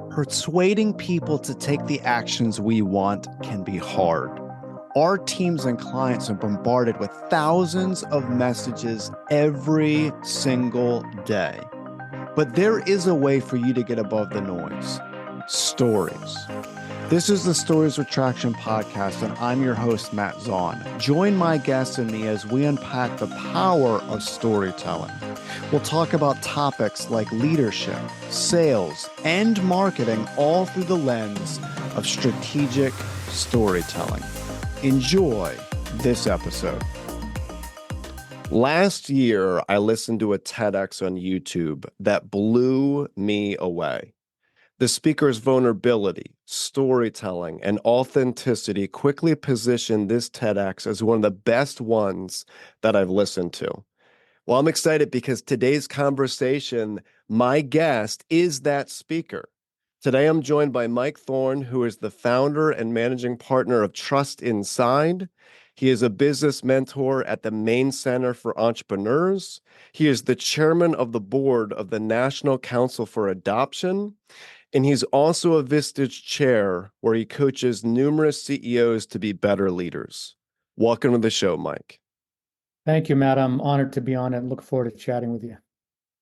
Persuading people to take the actions we want can be hard. Our teams and clients are bombarded with thousands of messages every single day. But there is a way for you to get above the noise. Stories. This is the Stories with Traction podcast, and I'm your host, Matt Zaun. Join my guests and me as we unpack the power of storytelling. We'll talk about topics like leadership, sales, and marketing, all through the lens of strategic storytelling. Enjoy this episode. Last year, I listened to a TEDx on YouTube that blew me away. The speaker's vulnerability, storytelling, and authenticity quickly positioned this TEDx as one of the best ones that I've listened to. Well, I'm excited because today's conversation, my guest is that speaker. Today, I'm joined by Mike Thorne, who is the founder and managing partner of Trust Inside. He is a business mentor at the Maine Center for Entrepreneurs. He is the chairman of the board of the National Council for Adoption. And he's also a Vistage Chair, where he coaches numerous CEOs to be better leaders. Welcome to the show, Mike. Thank you, Matt. I'm honored to be on it and look forward to chatting with you.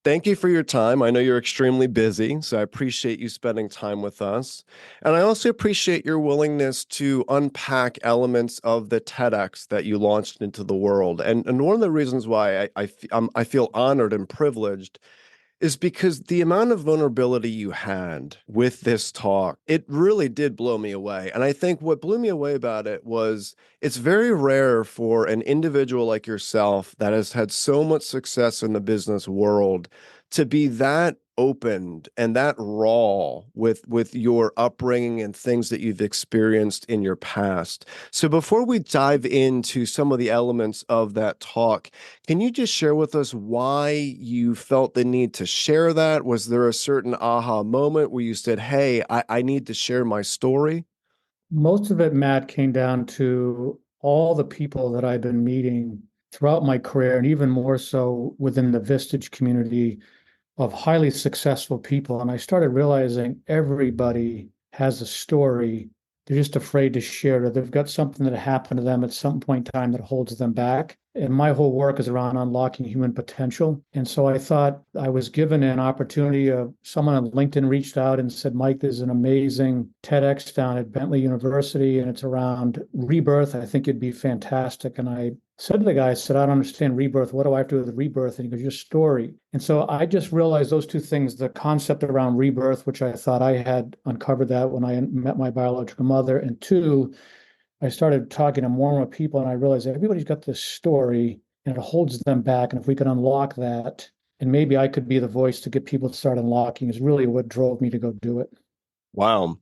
Thank you for your time. I know you're extremely busy, so I appreciate you spending time with us. And I also appreciate your willingness to unpack elements of the TEDx that you launched into the world. And one of the reasons why I feel honored and privileged is because the amount of vulnerability you had with this talk, it really did blow me away. And I think what blew me away about it was it's very rare for an individual like yourself that has had so much success in the business world to be that opened and that raw with your upbringing and things that you've experienced in your past. So before we dive into some of the elements of that talk, can you just share with us why you felt the need to share that? Was there a certain aha moment where you said, hey, I need to share my story? Most of it, Matt, came down to all the people that I've been meeting throughout my career, and even more so within the Vistage community of highly successful people. And I started realizing everybody has a story. They're just afraid to share it. They've got something that happened to them at some point in time that holds them back. And my whole work is around unlocking human potential. And so I thought I was given an opportunity. Someone on LinkedIn reached out and said, Mike, there's an amazing TEDx down at Bentley University, and it's around rebirth. I think it'd be fantastic. And I said to the guy, I said, I don't understand rebirth. What do I have to do with rebirth? And he goes, your story. And so I just realized those two things, the concept around rebirth, which I thought I had uncovered that when I met my biological mother. And two, I started talking to more and more people, and I realized that everybody's got this story and it holds them back. And if we could unlock that, and maybe I could be the voice to get people to start unlocking, is really what drove me to go do it. Wow.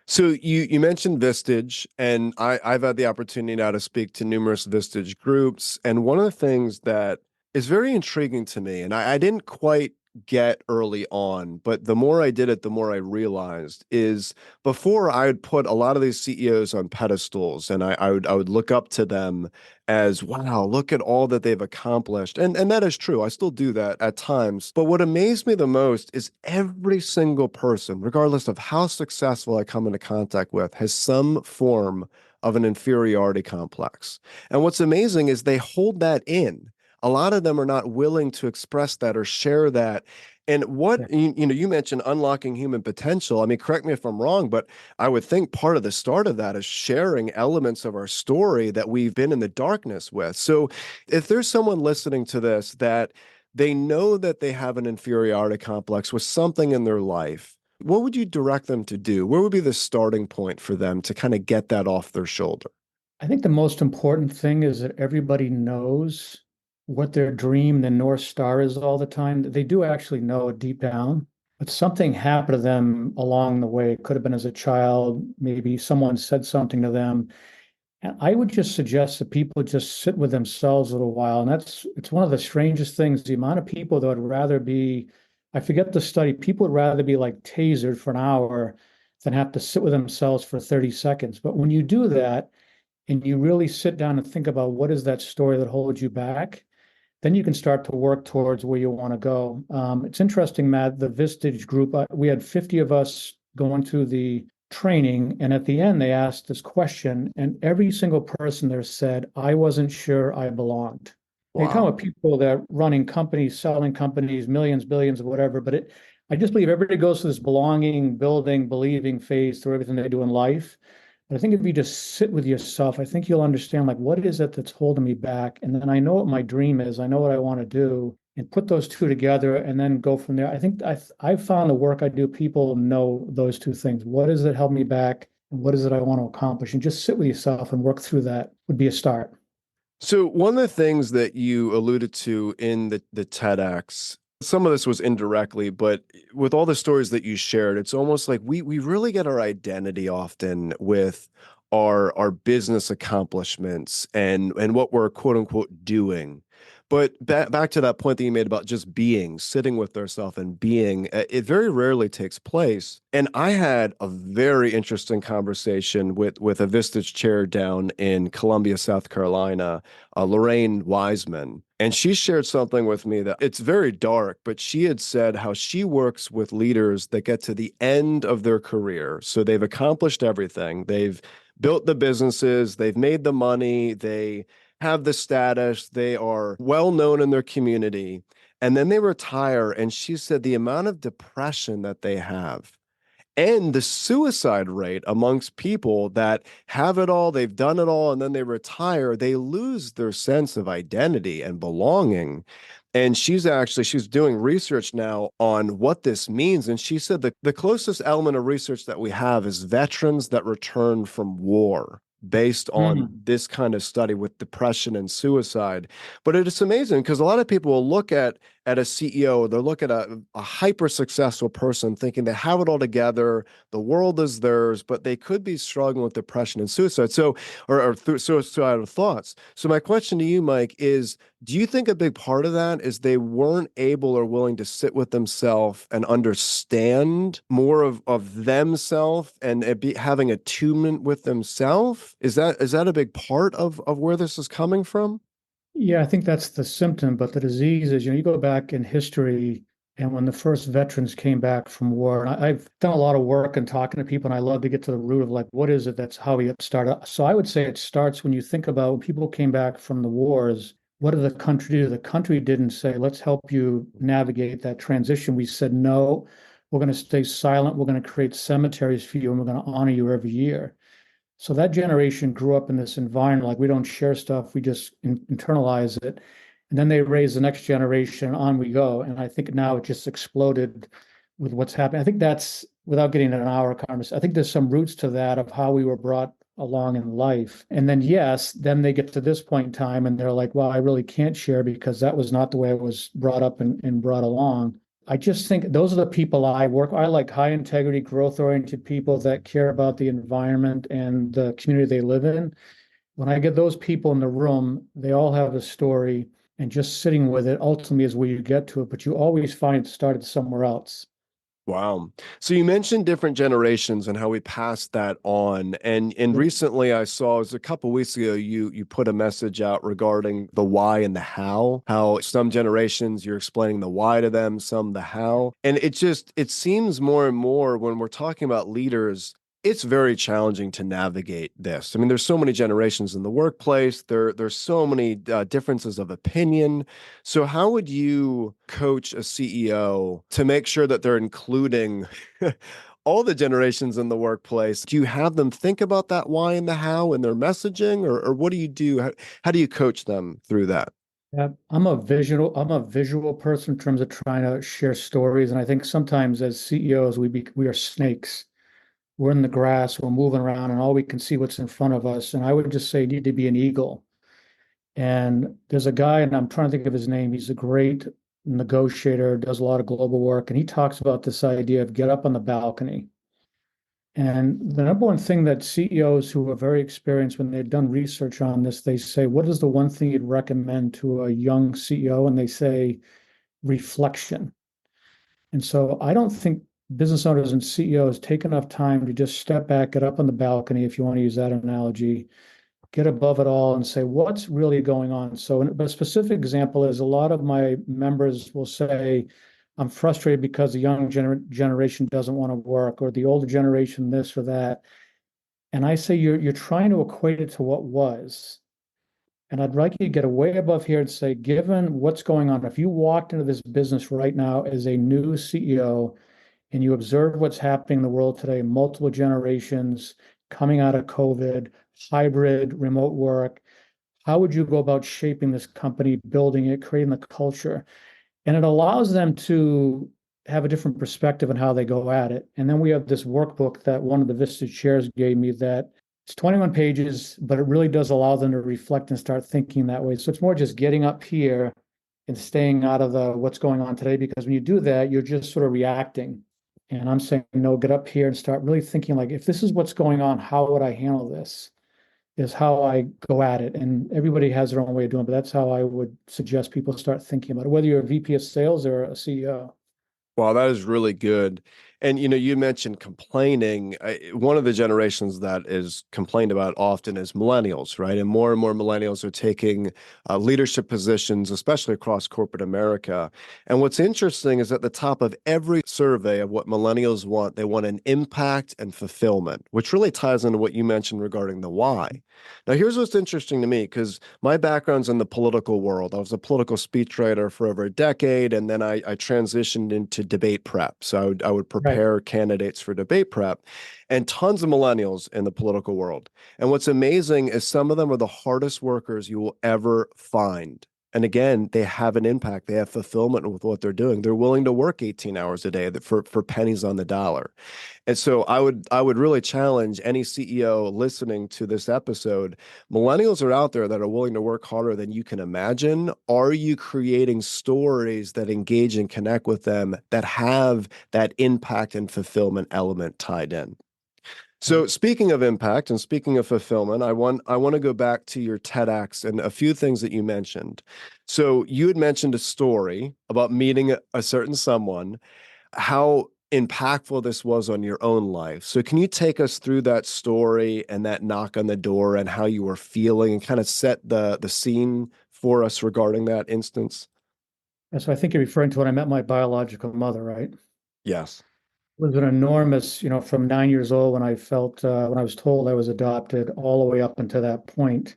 So you mentioned Vistage, and I've had the opportunity now to speak to numerous Vistage groups. And one of the things that is very intriguing to me, and I didn't quite get early on, but the more I did it, the more I realized is before I would put a lot of these CEOs on pedestals, and I would look up to them as, wow, look at all that they've accomplished. And that is true. I still do that at times. But what amazed me the most is every single person, regardless of how successful I come into contact with, has some form of an inferiority complex. And what's amazing is they hold that in. A lot of them are not willing to express that or share that. And what, you mentioned unlocking human potential. I mean, correct me if I'm wrong, but I would think part of the start of that is sharing elements of our story that we've been in the darkness with. So if there's someone listening to this that they know that they have an inferiority complex with something in their life, what would you direct them to do? Where would be the starting point for them to kind of get that off their shoulder? I think the most important thing is that everybody knows what their dream, the North Star is all the time. They do actually know it deep down, but something happened to them along the way. It could have been as a child, maybe someone said something to them. And I would just suggest that people just sit with themselves a little while. And it's one of the strangest things, the amount of people that would rather be, I forget the study, people would rather be like tasered for an hour than have to sit with themselves for 30 seconds. But when you do that and you really sit down and think about what is that story that holds you back, then you can start to work towards where you want to go. It's interesting, Matt, the Vistage group, we had 50 of us going through the training. And at the end, they asked this question, and every single person there said, I wasn't sure I belonged. Now, you're talking Wow. about people that are running companies, selling companies, millions, billions, whatever. But I just believe everybody goes through this belonging, building, believing phase through everything they do in life. But I think if you just sit with yourself, I think you'll understand like what is it that's holding me back, and then I know what my dream is. I know what I want to do, and put those two together, and then go from there. I think I've found the work I do, people know those two things. What is it held me back, and what is it I want to accomplish? And just sit with yourself and work through that would be a start. So one of the things that you alluded to in the TEDx, some of this was indirectly, but with all the stories that you shared, it's almost like we really get our identity often with our business accomplishments and what we're quote unquote doing. But back to that point that you made about just being, sitting with ourselves and being, it very rarely takes place. And I had a very interesting conversation with a Vistage Chair down in Columbia, South Carolina, Lorraine Wiseman. And she shared something with me that it's very dark, but she had said how she works with leaders that get to the end of their career. So they've accomplished everything. They've built the businesses, they've made the money, they have the status, they are well known in their community. And then they retire. And she said the amount of depression that they have and the suicide rate amongst people that have it all, they've done it all, and then they retire, they lose their sense of identity and belonging. And she's doing research now on what this means. And she said the closest element of research that we have is veterans that return from war based on Mm. this kind of study with depression and suicide. But it's amazing because a lot of people will look at a CEO, or they'll look at a hyper successful person thinking they have it all together, the world is theirs, but they could be struggling with depression and suicide. So, or through suicidal thoughts. So, my question to you, Mike, is do you think a big part of that is they weren't able or willing to sit with themselves and understand more of themselves and having attunement with themselves? Is that a big part of where this is coming from? Yeah, I think that's the symptom, but the disease is, you go back in history, and when the first veterans came back from war, and I've done a lot of work and talking to people, and I love to get to the root of like, what is it that's how we started. So I would say it starts when you think about when people came back from the wars, what did the country do? The country didn't say, let's help you navigate that transition. We said, no, we're going to stay silent. We're going to create cemeteries for you, and we're going to honor you every year. So that generation grew up in this environment, like we don't share stuff, we just internalize it. And then they raise the next generation, on we go. And I think now it just exploded with what's happening. I think that's, without getting into an hour conversation, I think there's some roots to that of how we were brought along in life. And then, yes, then they get to this point in time and they're like, well, I really can't share because that was not the way I was brought up and brought along. I just think those are the people I work with. I like high integrity, growth oriented people that care about the environment and the community they live in. When I get those people in the room, they all have a story, and just sitting with it ultimately is where you get to it. But you always find it started somewhere else. Wow. So you mentioned different generations and how we pass that on. And recently I saw, it was a couple of weeks ago, you put a message out regarding the why and the how some generations you're explaining the why to them, some the how. And it seems more and more when we're talking about leaders, it's very challenging to navigate this. I mean, there's so many generations in the workplace. There's so many differences of opinion. So, how would you coach a CEO to make sure that they're including all the generations in the workplace? Do you have them think about that why and the how in their messaging, or what do you do? How do you coach them through that? Yeah, I'm a visual person in terms of trying to share stories. And I think sometimes as CEOs, we are snakes. We're in the grass, we're moving around, and all we can see what's in front of us. And I would just say you need to be an eagle. And there's a guy, and I'm trying to think of his name. He's a great negotiator, does a lot of global work, and he talks about this idea of get up on the balcony. And the number one thing that CEOs who are very experienced, when they've done research on this, they say, what is the one thing you'd recommend to a young CEO? And they say reflection. And so I don't think business owners and CEOs take enough time to just step back, get up on the balcony, if you want to use that analogy, get above it all and say, what's really going on? So a specific example is a lot of my members will say, I'm frustrated because the young generation doesn't want to work, or the older generation this or that. And I say you're trying to equate it to what was. And I'd like you to get way above here and say, given what's going on, if you walked into this business right now as a new CEO and you observe what's happening in the world today, multiple generations coming out of COVID, hybrid, remote work, how would you go about shaping this company, building it, creating the culture? And it allows them to have a different perspective on how they go at it. And then we have this workbook that one of the Vistage chairs gave me that it's 21 pages, but it really does allow them to reflect and start thinking that way. So it's more just getting up here and staying out of the what's going on today, because when you do that, you're just sort of reacting. And I'm saying, no, get up here and start really thinking like, if this is what's going on, how would I handle this? Is how I go at it. And everybody has their own way of doing it, but that's how I would suggest people start thinking about it, whether you're a VP of sales or a CEO. Wow, that is really good. And you mentioned complaining. One of the generations that is complained about often is millennials, right? And more millennials are taking leadership positions, especially across corporate America. And what's interesting is at the top of every survey of what millennials want, they want an impact and fulfillment, which really ties into what you mentioned regarding the why. Now, here's what's interesting to me, because my background's in the political world. I was a political speechwriter for over a decade, and then I transitioned into debate prep. So I would Right. prepare candidates for debate prep, and tons of millennials in the political world. And what's amazing is some of them are the hardest workers you will ever find. And again, they have an impact. They have fulfillment with what they're doing. They're willing to work 18 hours a day for pennies on the dollar. And so I would really challenge any CEO listening to this episode. Millennials are out there that are willing to work harder than you can imagine. Are you creating stories that engage and connect with them, that have that impact and fulfillment element tied in? So speaking of impact and speaking of fulfillment, I want to go back to your TEDx and a few things that you mentioned. So you had mentioned a story about meeting a certain someone, how impactful this was on your own life. So can you take us through that story and that knock on the door and how you were feeling and kind of set the scene for us regarding that instance? And so I think you're referring to when I met my biological mother, right? It Yes. was an enormous, from 9 years old when I felt, when I was told I was adopted, all the way up until that point.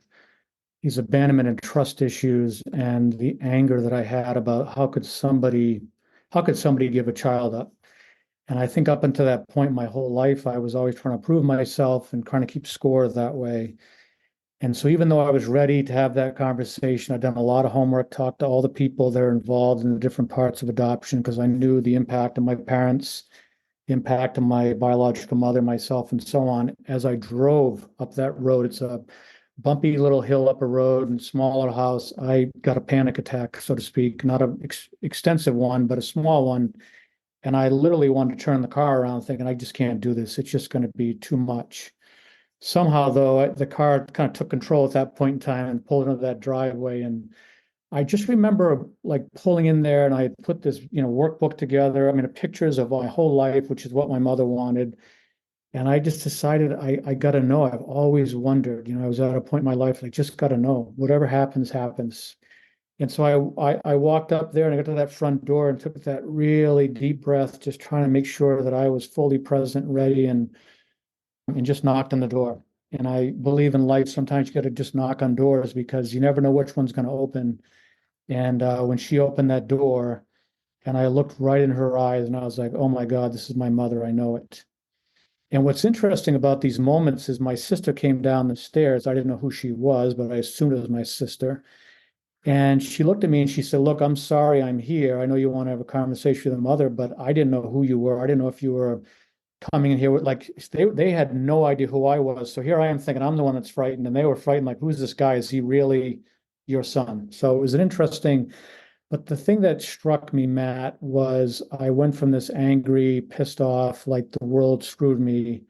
These abandonment and trust issues and the anger that I had about how could somebody give a child up? And I think up until that point, my whole life, I was always trying to prove myself and trying to keep score that way. And so even though I was ready to have that conversation, I'd done a lot of homework, talked to all the people that are involved in the different parts of adoption, because I knew the impact of my parents, the impact of my biological mother, myself, and so on. As I drove up that road, it's a bumpy little hill up a road and small little house. I got a panic attack, so to speak, not an extensive one, but a small one. And I literally wanted to turn the car around thinking, I just can't do this. It's just going to be too much. Somehow, though, the car kind of took control at that point in time and pulled into that driveway. And I just remember like pulling in there, and I put this, workbook together. I mean, pictures of my whole life, which is what my mother wanted. And I just decided I got to know. I've always wondered, I was at a point in my life, I just got to know. Whatever happens, happens. And so I walked up there and I got to that front door and took that really deep breath, just trying to make sure that I was fully present, ready, and just knocked on the door. And I believe in life, sometimes you got to just knock on doors because you never know which one's going to open. And when she opened that door, and I looked right in her eyes, and I was like, "Oh my God, this is my mother. I know it." And what's interesting about these moments is my sister came down the stairs. I didn't know who she was, but I assumed it was my sister. And she looked at me and she said, "Look, I'm sorry I'm here. I know you want to have a conversation with the mother, but I didn't know who you were. I didn't know if you were coming in here with like they had no idea who I was. So here I am thinking I'm the one that's frightened, and they were frightened, like, who's this guy? Is he really your son?" So it was an interesting, but the thing that struck me, Matt, was I went from this angry, pissed off, like the world screwed me,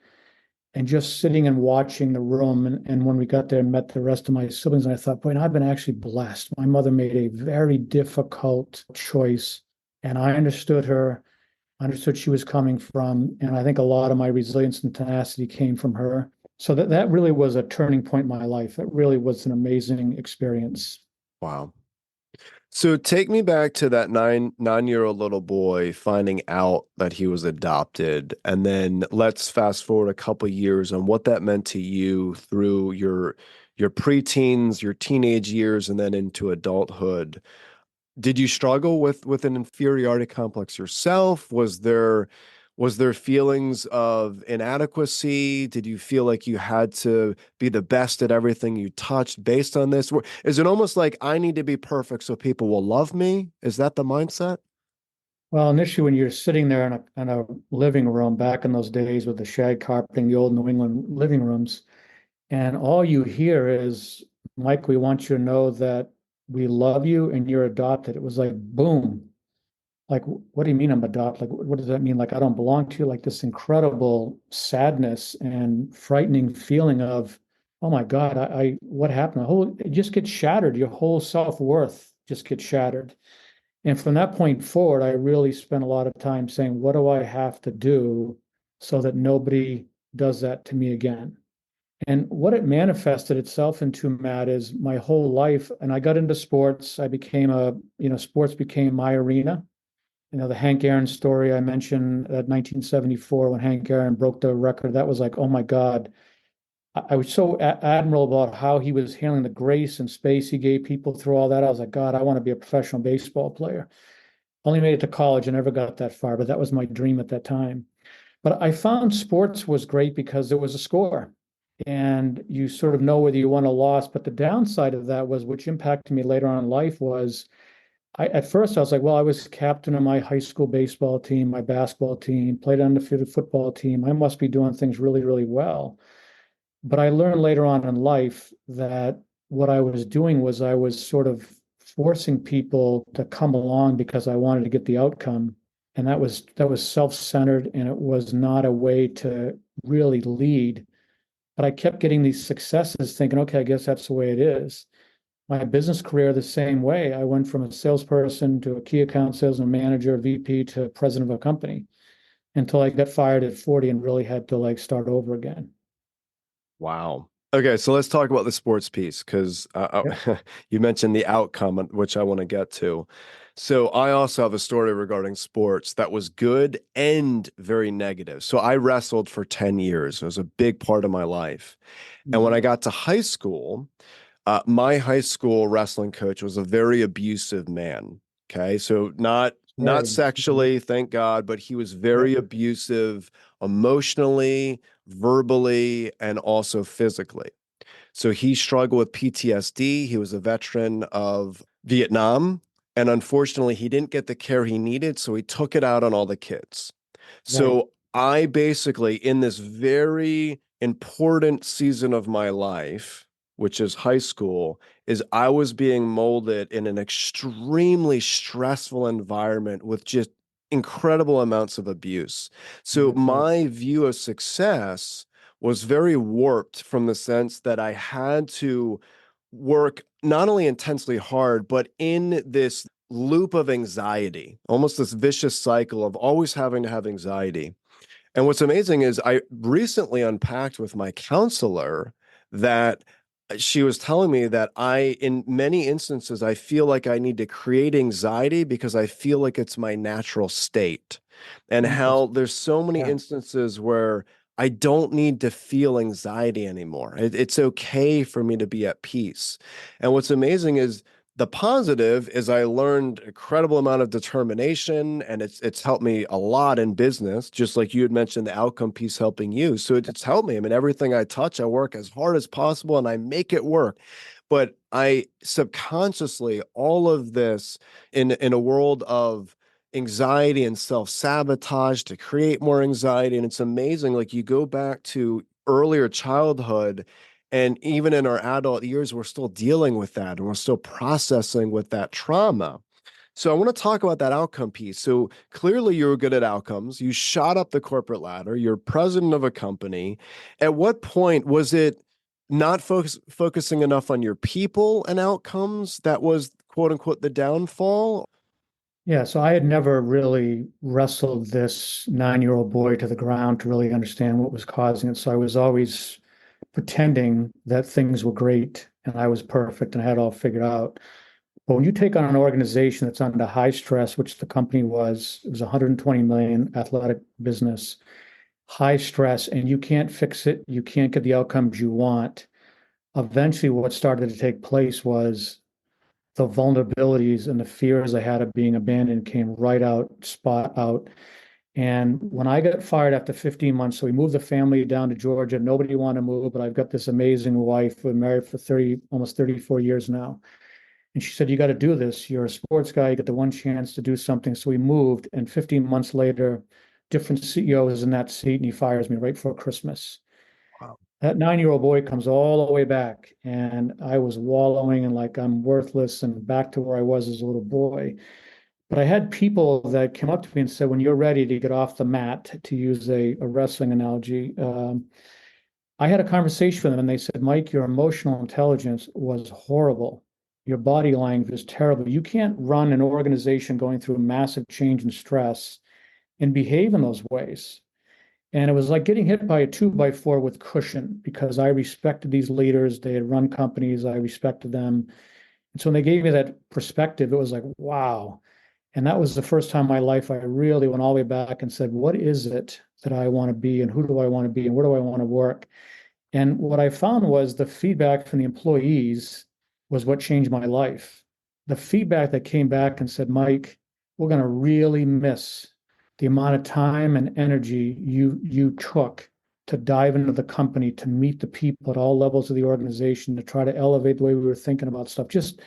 and just sitting and watching the room. And when we got there and met the rest of my siblings, and I thought, boy, I've been actually blessed. My mother made a very difficult choice, and I understood her, understood she was coming from. And I think a lot of my resilience and tenacity came from her. So that really was a turning point in my life. It really was an amazing experience. Wow. So take me back to that nine-year-old little boy finding out that he was adopted, and then let's fast forward a couple years on what that meant to you through your preteens, your teenage years, and then into adulthood. Did you struggle with an inferiority complex yourself? Was there feelings of inadequacy? Did you feel like you had to be the best at everything you touched based on this? Is it almost like I need to be perfect so people will love me? Is that the mindset? Well, initially, when you're sitting there in a living room back in those days with the shag carpeting, the old New England living rooms, and all you hear is, Mike, we want you to know that we love you and you're adopted. It was like, boom. Like, what do you mean I'm adopted? Like, what does that mean? Like, I don't belong to you? Like, this incredible sadness and frightening feeling of, oh my God, what happened? It just gets shattered. Your whole self-worth just gets shattered. And from that point forward, I really spent a lot of time saying, what do I have to do so that nobody does that to me again? And what it manifested itself into, Matt, is my whole life. And I got into sports. I became sports became my arena. The Hank Aaron story I mentioned at 1974 when Hank Aaron broke the record, that was like, oh my God. I was so admirable about how he was handling the grace and space he gave people through all that. I was like, God, I want to be a professional baseball player. Only made it to college and never got that far, but that was my dream at that time. But I found sports was great because there was a score and you sort of know whether you won or lost. But the downside of that was, which impacted me later on in life, was at first I was like, well, I was captain of my high school baseball team, my basketball team, played on the football team. I must be doing things really, really well. But I learned later on in life that what I was doing was I was sort of forcing people to come along because I wanted to get the outcome. And that was self-centered and it was not a way to really lead. But I kept getting these successes thinking, okay, I guess that's the way it is. My business career the same way. I went from a salesperson to a key account salesman manager, VP to president of a company until I got fired at 40 and really had to like start over again. Wow. Okay, so let's talk about the sports piece because Yep. you mentioned the outcome, which I want to get to. So I also have a story regarding sports that was good and very negative. So I wrestled for 10 years. It was a big part of my life. And when Mhm. I got to high school, my high school wrestling coach was a very abusive man. Okay, so not Sorry. Mhm. sexually, thank God, but he was very Yep. abusive emotionally, verbally, and also physically. So he struggled with PTSD. He was a veteran of Vietnam. And unfortunately, he didn't get the care he needed. So he took it out on all the kids. Right. So I basically, in this very important season of my life, which is high school, is I was being molded in an extremely stressful environment with just incredible amounts of abuse. So Yep. my view of success was very warped from the sense that I had to work not only intensely hard, but in this loop of anxiety, almost this vicious cycle of always having to have anxiety. And what's amazing is I recently unpacked with my counselor that she was telling me that in many instances, I feel like I need to create anxiety because I feel like it's my natural state. And how Interesting. there's so many Yeah. instances where I don't need to feel anxiety anymore. It's okay for me to be at peace. And what's amazing is the positive is I learned incredible amount of determination and it's helped me a lot in business, just like you had mentioned the outcome piece helping you. So it's helped me. I mean, everything I touch, I work as hard as possible and I make it work. But I subconsciously, all of this in a world of anxiety and self-sabotage to create more anxiety. And it's amazing. Like you go back to earlier childhood and even in our adult years, we're still dealing with that and we're still processing with that trauma. So I want to talk about that outcome piece. So clearly you were good at outcomes. You shot up the corporate ladder. You're president of a company. At what point was it not focusing enough on your people and outcomes that was quote unquote the downfall? Yeah. So I had never really wrestled this 9-year-old boy to the ground to really understand what was causing it. So I was always pretending that things were great and I was perfect and I had it all figured out. But when you take on an organization that's under high stress, which the company was, it was 120 million athletic business, high stress, and you can't fix it, you can't get the outcomes you want. Eventually, what started to take place was the vulnerabilities and the fears I had of being abandoned came right out, spot out. And when I got fired after 15 months, so we moved the family down to Georgia. Nobody wanted to move, but I've got this amazing wife. We're married for 30, almost 34 years now. And she said, you got to do this. You're a sports guy. You get the one chance to do something. So we moved. And 15 months later, different CEO is in that seat and he fires me right before Christmas. Wow. That 9-year-old boy comes all the way back. And I was wallowing and like I'm worthless and back to where I was as a little boy. But I had people that came up to me and said, when you're ready to get off the mat, to use a wrestling analogy, I had a conversation with them and they said, Mike, your emotional intelligence was horrible. Your body language is terrible. You can't run an organization going through massive change and stress and behave in those ways. And it was like getting hit by a 2x4 with cushion because I respected these leaders. They had run companies. I respected them. And so when they gave me that perspective, it was like, wow. And that was the first time in my life I really went all the way back and said, what is it that I want to be and who do I want to be and where do I want to work? And what I found was the feedback from the employees was what changed my life. The feedback that came back and said, Mike, we're going to really miss the amount of time and energy you took to dive into the company, to meet the people at all levels of the organization, to try to elevate the way we were thinking about stuff. Just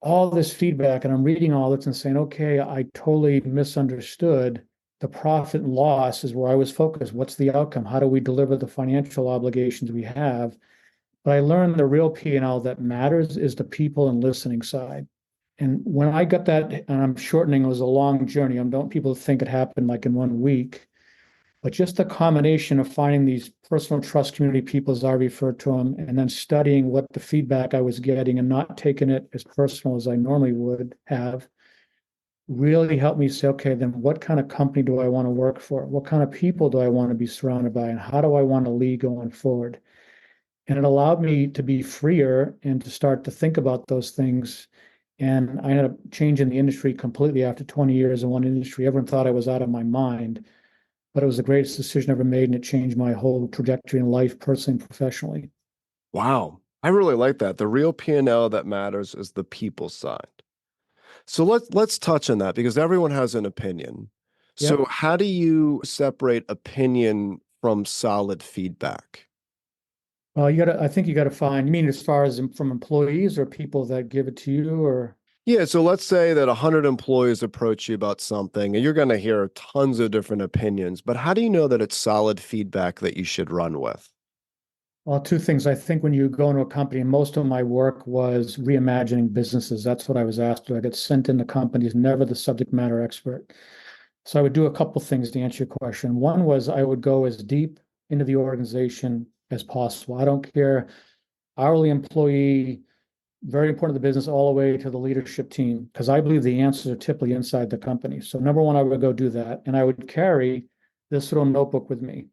all this feedback. And I'm reading all this and saying, okay, I totally misunderstood. The profit and loss is where I was focused. What's the outcome? How do we deliver the financial obligations we have? But I learned the real P&L that matters is the people and listening side. And when I got that, and I'm shortening, it was a long journey. I don't people think it happened like in 1 week, but just the combination of finding these personal trust community people, as I refer to them, and then studying what the feedback I was getting and not taking it as personal as I normally would have, really helped me say, okay, then what kind of company do I want to work for? What kind of people do I want to be surrounded by? And how do I want to lead going forward? And it allowed me to be freer and to start to think about those things. And I ended up changing the industry completely after 20 years in one industry. Everyone thought I was out of my mind, but it was the greatest decision ever made, and it changed my whole trajectory in life, personally and professionally. Wow. I really like that. The real P&L that matters is the people side. So let's touch on that because everyone has an opinion. So Yep. how do you separate opinion from solid feedback? Well, I think you gotta find, you mean as far as from employees or people that give it to you or? Yeah, so let's say that 100 employees approach you about something and you're going to hear tons of different opinions, but how do you know that it's solid feedback that you should run with? Well, two things. I think when you go into a company, most of my work was reimagining businesses. That's what I was asked to. I get sent into companies, never the subject matter expert. So I would do a couple things to answer your question. One was I would go as deep into the organization as possible. I don't care, hourly employee, very important to the business, all the way to the leadership team, because I believe the answers are typically inside the company. So number one, I would go do that. And I would carry this little notebook with me.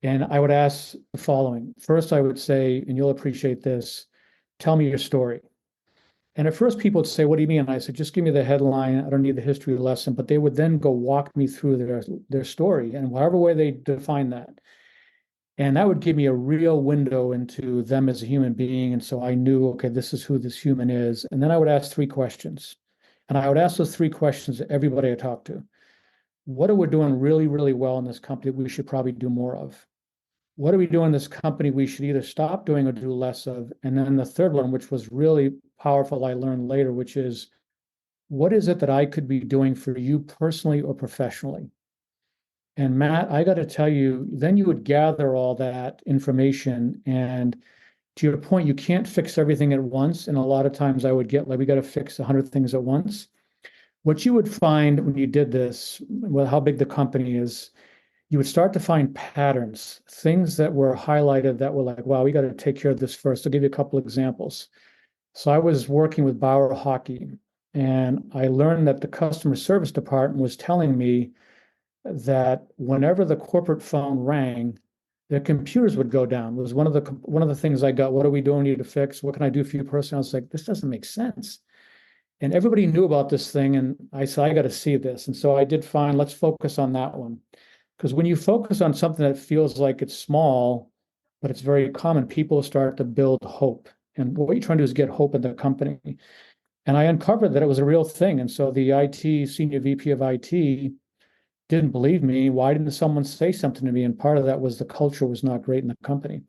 And I would ask the following. First, I would say, and you'll appreciate this, tell me your story. And at first, people would say, what do you mean? And I said, just give me the headline. I don't need the history lesson. But they would then go walk me through their story and whatever way they define that. And that would give me a real window into them as a human being. And so I knew, okay, this is who this human is. And then I would ask three questions. And I would ask those three questions to everybody I talked to. What are we doing really, really well in this company we should probably do more of? What are we doing in this company we should either stop doing or do less of? And then the third one, which was really powerful, I learned later, which is what is it that I could be doing for you personally or professionally? And Matt, I got to tell you, then you would gather all that information. And to your point, you can't fix everything at once. And a lot of times I would get like, we got to fix 100 things at once. What you would find when you did this, well, how big the company is, you would start to find patterns, things that were highlighted that were like, wow, we got to take care of this first. I'll give you a couple of examples. So I was working with Bauer Hockey, and I learned that the customer service department was telling me that whenever the corporate phone rang, their computers would go down. It was one of the things I got. What are we doing here to fix? What can I do for you personally? I was like, this doesn't make sense. And everybody knew about this thing. And I said, I got to see this. And so I did find, let's focus on that one. Because when you focus on something that feels like it's small, but it's very common, people start to build hope. And what you're trying to do is get hope in the company. And I uncovered that it was a real thing. And so the IT senior VP of IT didn't believe me. Why didn't someone say something to me? And part of that was the culture was not great in the company.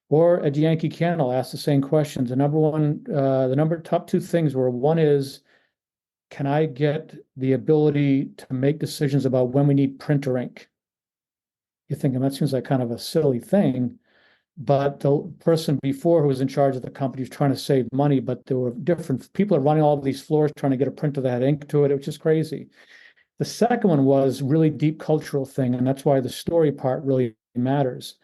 Or at Yankee Candle, asked the same questions. The top two things were, one is, can I get the ability to make decisions about when we need printer ink? You're thinking that seems like kind of a silly thing, but the person before who was in charge of the company was trying to save money, but there were different people are running all of these floors trying to get a printer that had ink to it. It was just crazy. The second one was really deep cultural thing, and that's why the story part really matters.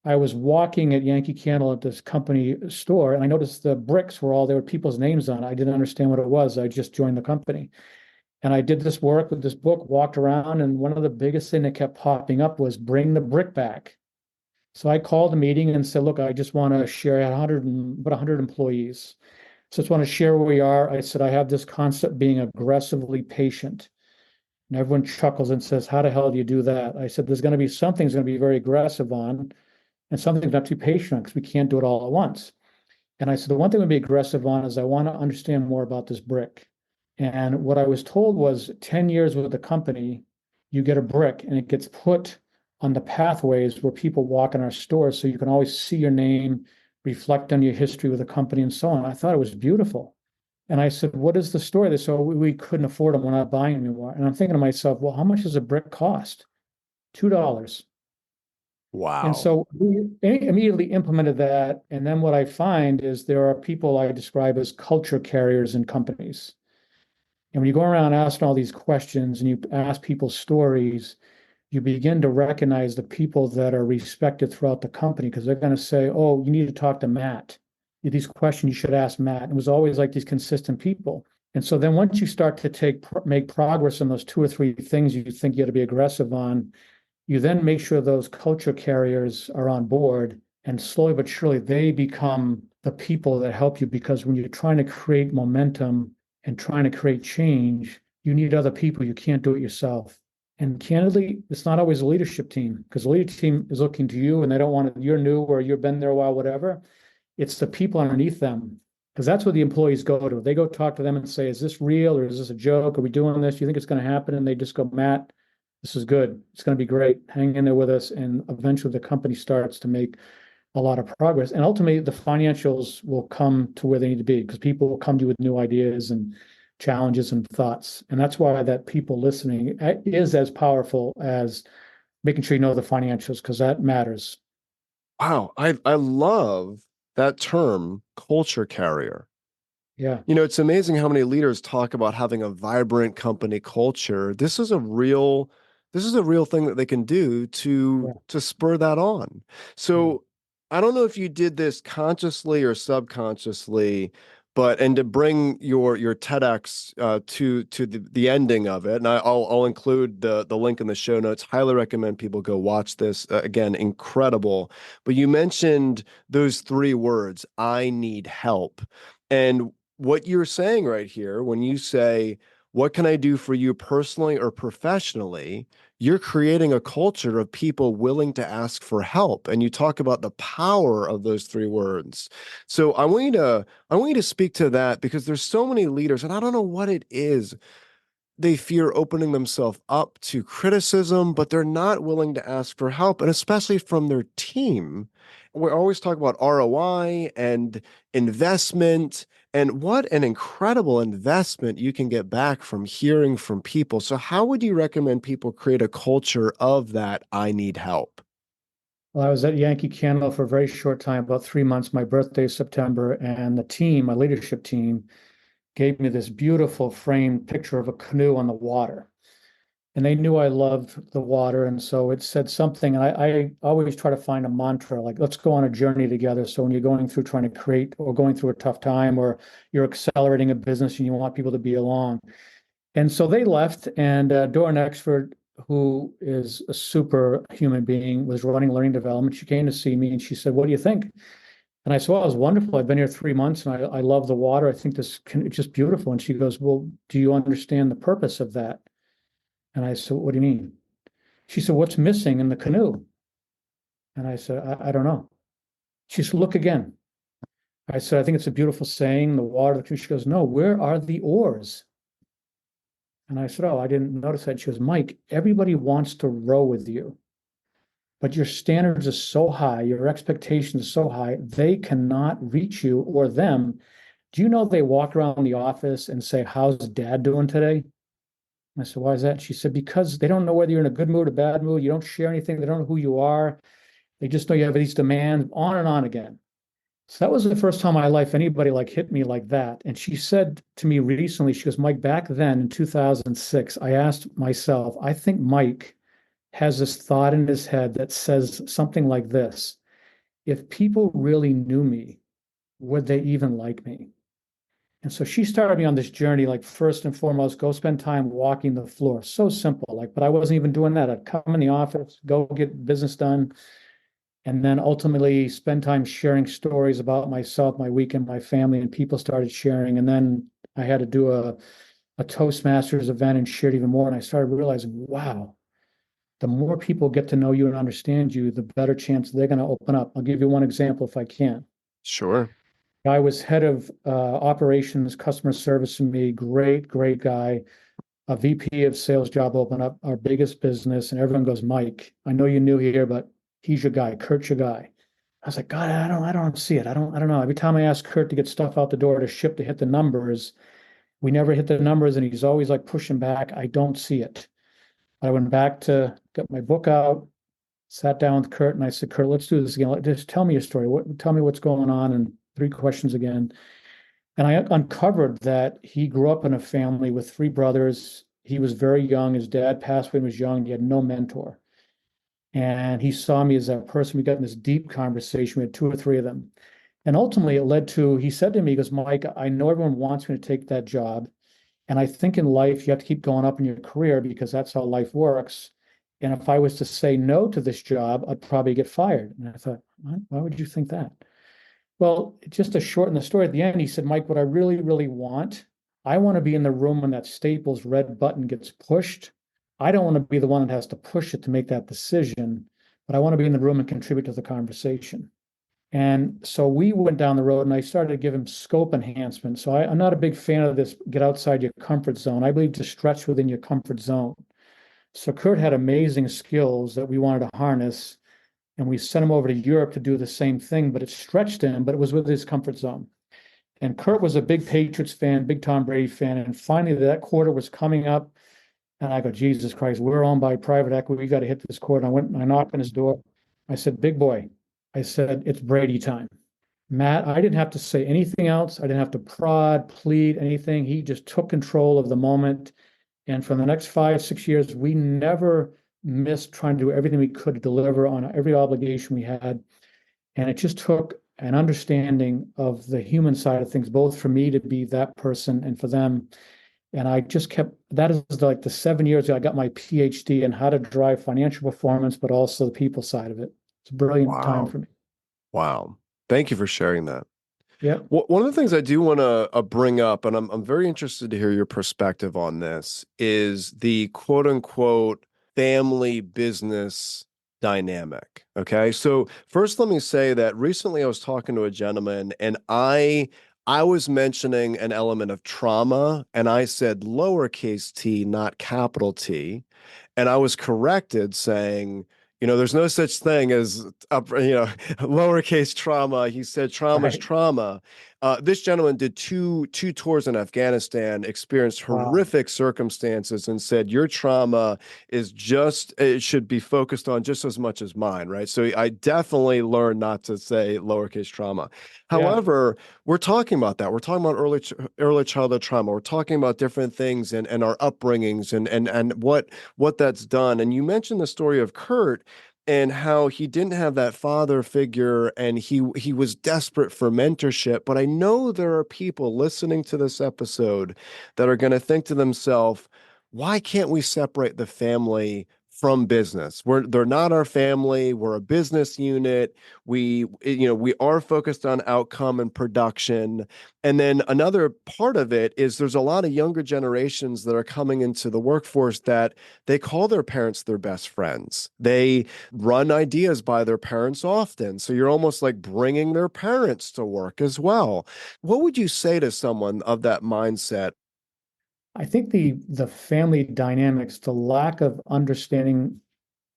I was walking at Yankee Candle at this company store, and I noticed the bricks were all there were people's names on it. I didn't understand what it was. I just joined the company. And I did this work with this book, walked around, and one of the biggest thing that kept popping up was bring the brick back. So I called a meeting and said, look, I just want to share 100 employees. So I just want to share where we are. I said, I have this concept being aggressively patient. And everyone chuckles and says, how the hell do you do that? I said, there's going to be something's going to be very aggressive on, and something's not too patient because we can't do it all at once. And I said, the one thing we'll be aggressive on is I want to understand more about this brick. And what I was told was 10 years with the company, you get a brick and it gets put on the pathways where people walk in our stores. So you can always see your name, reflect on your history with the company and so on. I thought it was beautiful. And I said, what is the story? They said, oh, we couldn't afford them. We're not buying anymore. And I'm thinking to myself, well, how much does a brick cost? $2. And Wow. so we immediately implemented that. And then what I find is there are people I describe as culture carriers in companies. And when you go around asking all these questions and you ask people stories, you begin to recognize the people that are respected throughout the company because they're going to say, oh, you need to talk to Matt. These questions you should ask Matt. And it was always like these consistent people. And so then once you start to make progress on those two or three things you think you got to be aggressive on, you then make sure those culture carriers are on board, and slowly but surely they become the people that help you, because when you're trying to create momentum and trying to create change, you need other people. You can't do it yourself. And candidly, it's not always a leadership team, because the leadership team is looking to you and they don't want to, you're new or you've been there a while, whatever. It's the people underneath them, because that's what the employees go to. They go talk to them and say, is this real or is this a joke? Are we doing this? Do you think it's going to happen? And they just go, Matt, this is good. It's going to be great. Hang in there with us. And eventually the company starts to make a lot of progress. And ultimately the financials will come to where they need to be, because people will come to you with new ideas and challenges and thoughts. And that's why that people listening is as powerful as making sure you know the financials, because that matters. Wow. I love that term, culture carrier. Yeah. You know, it's amazing how many leaders talk about having a vibrant company culture. This is a real thing that they can do Yeah. to spur that on. Yeah. So I don't know if you did this consciously or subconsciously, but and to bring your TEDx to the ending of it, and I'll include the link in the show notes. Highly recommend people go watch this. Again, incredible. But you mentioned those three words, I need help. And what you're saying right here, when you say, what can I do for you personally or professionally? You're creating a culture of people willing to ask for help. And you talk about the power of those three words. So I want you to speak to that, because there's so many leaders, and I don't know what it is. They fear opening themselves up to criticism, but they're not willing to ask for help, and especially from their team. We always talk about ROI and investment, and what an incredible investment you can get back from hearing from people. So, how would you recommend people create a culture of that? I need help. Well, I was at Yankee Candle for a very short time, about 3 months. My birthday is September, and the team, my leadership team, gave me this beautiful framed picture of a canoe on the water. And they knew I loved the water. And so it said something. And I always try to find a mantra, like, let's go on a journey together. So when you're going through trying to create or going through a tough time, or you're accelerating a business and you want people to be along. And so they left, and Doran Exford, who is a super human being, was running learning development. She came to see me and she said, what do you think? And I said, well, it was wonderful. I've been here 3 months and I love the water. I think it's just beautiful. And she goes, well, do you understand the purpose of that? And I said, what do you mean? She said, what's missing in the canoe? And I said, I don't know. She said, look again. I said, I think it's a beautiful saying, the water, the canoe. She goes, no, where are the oars? And I said, oh, I didn't notice that. She goes, Mike, everybody wants to row with you, but your standards are so high, your expectations are so high, they cannot reach you or them. Do you know they walk around the office and say, how's dad doing today? I said, why is that? She said, because they don't know whether you're in a good mood or bad mood. You don't share anything. They don't know who you are. They just know you have these demands, on and on again. So that was the first time in my life anybody like hit me like that. And she said to me recently, she goes, Mike, back then in 2006, I asked myself, I think Mike has this thought in his head that says something like this: if people really knew me, would they even like me? And so she started me on this journey, like first and foremost, go spend time walking the floor. So simple, like, but I wasn't even doing that. I'd come in the office, go get business done, and then ultimately spend time sharing stories about myself, my weekend, my family, and people started sharing. And then I had to do a Toastmasters event and shared even more. And I started realizing, wow, the more people get to know you and understand you, the better chance they're going to open up. I'll give you one example if I can. Sure. I was head of operations, customer service, and me, great, great guy. A VP of sales job opened up, our biggest business, and everyone goes, Mike, I know you're new here, but he's your guy. Kurt's your guy. I was like, God, I don't see it. I don't know. Every time I ask Kurt to get stuff out the door to ship to hit the numbers, we never hit the numbers, and he's always like pushing back. I don't see it. I went back to get my book out, sat down with Kurt, and I said, Kurt, let's do this again. Just tell me your story. Tell me what's going on, and 3 questions again. And I uncovered that he grew up in a family with 3 brothers. He was very young. His dad passed when he was young. He had no mentor. And he saw me as that person. We got in this deep conversation. We had 2 or 3 of them. And ultimately, it led to, he said to me, he goes, Mike, I know everyone wants me to take that job. And I think in life, you have to keep going up in your career because that's how life works. And if I was to say no to this job, I'd probably get fired. And I thought, why would you think that? Well, just to shorten the story, at the end, he said, Mike, what I really, really want, I want to be in the room when that Staples red button gets pushed. I don't want to be the one that has to push it to make that decision, but I want to be in the room and contribute to the conversation. And so we went down the road and I started to give him scope enhancement. So I'm not a big fan of this get outside your comfort zone. I believe to stretch within your comfort zone. So Kurt had amazing skills that we wanted to harness, and we sent him over to Europe to do the same thing, but it stretched him, but it was with his comfort zone. And Kurt was a big Patriots fan, big Tom Brady fan. And finally, that quarter was coming up. And I go, Jesus Christ, we're owned by private equity. We got to hit this quarter. And I went and I knocked on his door. I said, big boy, I said, it's Brady time. Matt, I didn't have to say anything else. I didn't have to prod, plead, anything. He just took control of the moment. And for the next 5, 6 years, we never missed trying to do everything we could to deliver on every obligation we had. And it just took an understanding of the human side of things, both for me to be that person and for them. And I just kept, that is like the 7 years I got my PhD in how to drive financial performance, but also the people side of it. It's a brilliant time Wow. for me. Wow. Thank you for sharing that. Yeah. One of the things I do want to bring up, and I'm very interested to hear your perspective on this, is the quote unquote family business dynamic. Okay. So first, let me say that recently I was talking to a gentleman and I was mentioning an element of trauma and I said lowercase t, not capital T. And I was corrected saying, there's no such thing as lowercase trauma. He said trauma is Right. trauma. This gentleman did two tours in Afghanistan, experienced Wow. horrific circumstances, and said your trauma it should be focused on just as much as mine, right? So I definitely learned not to say lowercase trauma. Yeah. However, we're talking about that. We're talking about early childhood trauma. We're talking about different things and our upbringings and what that's done. And you mentioned the story of Kurt and how he didn't have that father figure and he was desperate for mentorship. But I know there are people listening to this episode that are going to think to themselves, why can't we separate the family from business. They're not our family. We're a business unit. We are focused on outcome and production. And then another part of it is there's a lot of younger generations that are coming into the workforce that they call their parents their best friends. They run ideas by their parents often. So you're almost like bringing their parents to work as well. What would you say to someone of that mindset? I think the family dynamics, the lack of understanding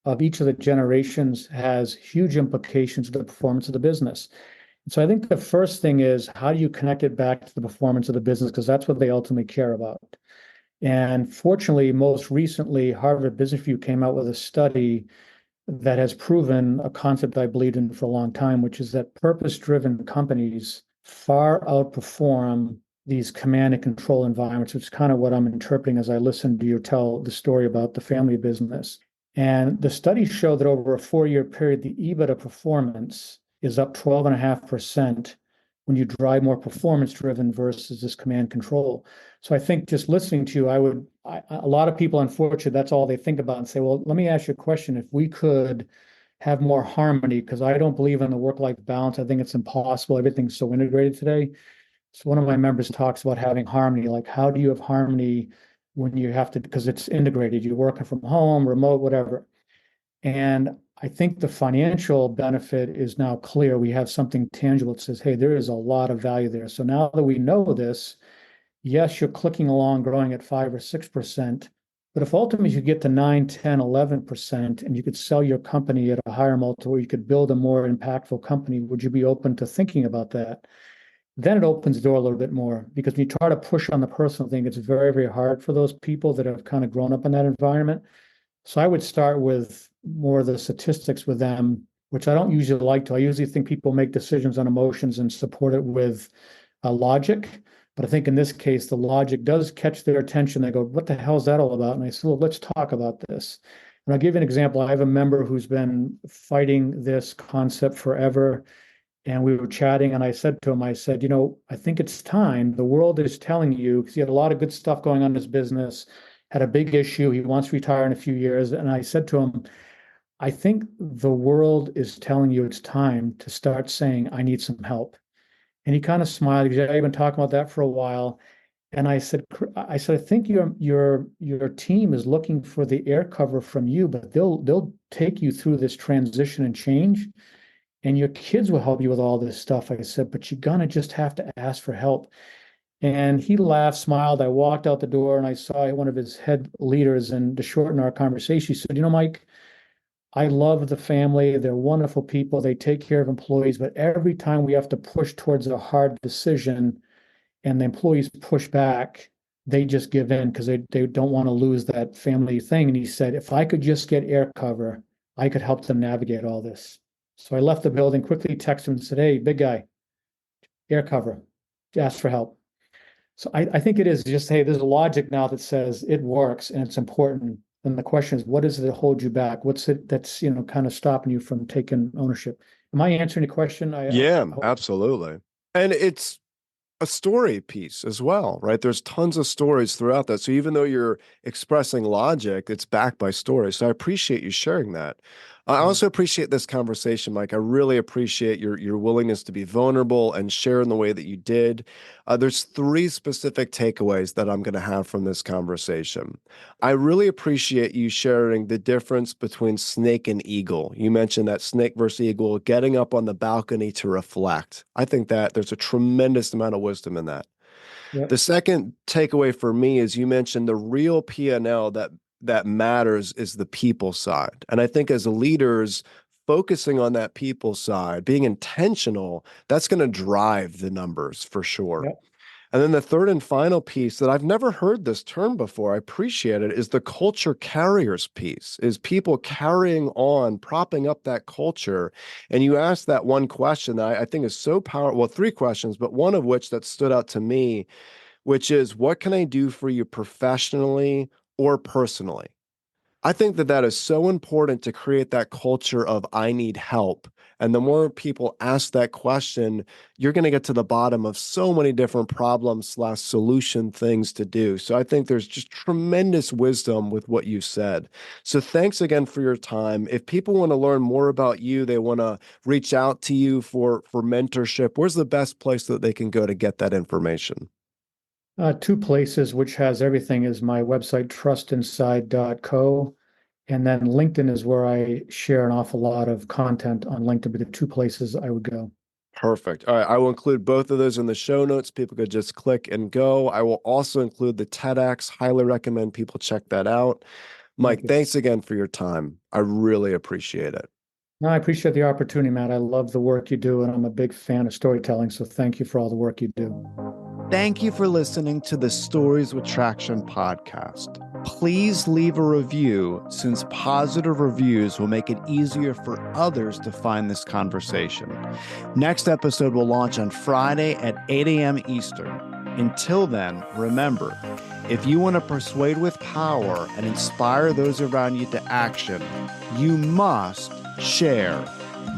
of each of the generations has huge implications to the performance of the business. So I think the first thing is how do you connect it back to the performance of the business? Because that's what they ultimately care about. And fortunately, most recently, Harvard Business Review came out with a study that has proven a concept I believed in for a long time, which is that purpose-driven companies far outperform these command and control environments, which is kind of what I'm interpreting as I listen to you tell the story about the family business. And the study showed that over a 4-year period, the EBITDA performance is up 12.5% when you drive more performance driven versus this command control. So I think just listening to you, a lot of people, unfortunately, that's all they think about and say, well, let me ask you a question. If we could have more harmony, because I don't believe in the work-life balance, I think it's impossible. Everything's so integrated today. So one of my members talks about having harmony, like how do you have harmony when you have to, because it's integrated, you're working from home, remote, whatever. And I think the financial benefit is now clear. We have something tangible that says, hey, there is a lot of value there. So now that we know this, yes, you're clicking along, growing at 5 or 6%. But if ultimately you get to 9, 10, 11%, and you could sell your company at a higher multiple, you could build a more impactful company, would you be open to thinking about that? Then it opens the door a little bit more because when you try to push on the personal thing, it's very, very hard for those people that have kind of grown up in that environment. So I would start with more of the statistics with them, which I don't usually like to. I usually think people make decisions on emotions and support it with logic. But I think in this case, the logic does catch their attention. They go, what the hell is that all about? And I said, well, let's talk about this. And I'll give you an example. I have a member who's been fighting this concept forever. And we were chatting, and I said to him, I said, I think it's time. The world is telling you, because he had a lot of good stuff going on in his business, had a big issue. He wants to retire in a few years. And I said to him, I think the world is telling you it's time to start saying, I need some help. And he kind of smiled because I've been talking about that for a while. And I think your team is looking for the air cover from you, but they'll take you through this transition and change. And your kids will help you with all this stuff. I said, but you're gonna just have to ask for help. And he laughed, smiled. I walked out the door and I saw one of his head leaders. And to shorten our conversation, he said, Mike, I love the family. They're wonderful people. They take care of employees. But every time we have to push towards a hard decision and the employees push back, they just give in because they don't want to lose that family thing. And he said, if I could just get air cover, I could help them navigate all this. So I left the building, quickly texted him and said, hey, big guy, air cover, ask for help. So I think it is just, hey, there's a logic now that says it works and it's important. And the question is, what is it that holds you back? What's it that's, kind of stopping you from taking ownership? Am I answering the question? Yeah, absolutely. And it's a story piece as well, right? There's tons of stories throughout that. So even though you're expressing logic, it's backed by stories. So I appreciate you sharing that. I also appreciate this conversation, Mike. I really appreciate your willingness to be vulnerable and share in the way that you did. There's 3 specific takeaways that I'm going to have from this conversation. I really appreciate you sharing the difference between snake and eagle. You mentioned that snake versus eagle, getting up on the balcony to reflect. I think that there's a tremendous amount of wisdom in that. Yep. The second takeaway for me is you mentioned the real P&L that matters is the people side. And I think as leaders, focusing on that people side, being intentional, that's going to drive the numbers for sure. Yep. And then the third and final piece that I've never heard this term before, I appreciate it, is the culture carriers piece, is people carrying on, propping up that culture. And you asked that one question that I think is so powerful. Well, 3 questions, but one of which that stood out to me, which is, what can I do for you professionally or personally? I think that that is so important to create that culture of I need help. And the more people ask that question, you're going to get to the bottom of so many different problem/solution things to do. So I think there's just tremendous wisdom with what you said. So thanks again for your time. If people want to learn more about you, they want to reach out to you for mentorship, where's the best place that they can go to get that information? Two places which has everything is my website, trustinside.co. And then LinkedIn is where I share an awful lot of content on LinkedIn, but the two places I would go. Perfect. All right. I will include both of those in the show notes. People could just click and go. I will also include the TEDx. Highly recommend people check that out. Thank Mike, you. thanks again for your time. I really appreciate it. No, I appreciate the opportunity, Matt. I love the work you do, and I'm a big fan of storytelling. So thank you for all the work you do. Thank you for listening to the Stories with Traction podcast. Please leave a review, since positive reviews will make it easier for others to find this conversation. Next episode will launch on Friday at 8 a.m. Eastern. Until then, remember, if you want to persuade with power and inspire those around you to action, you must share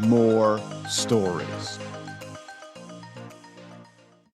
more stories.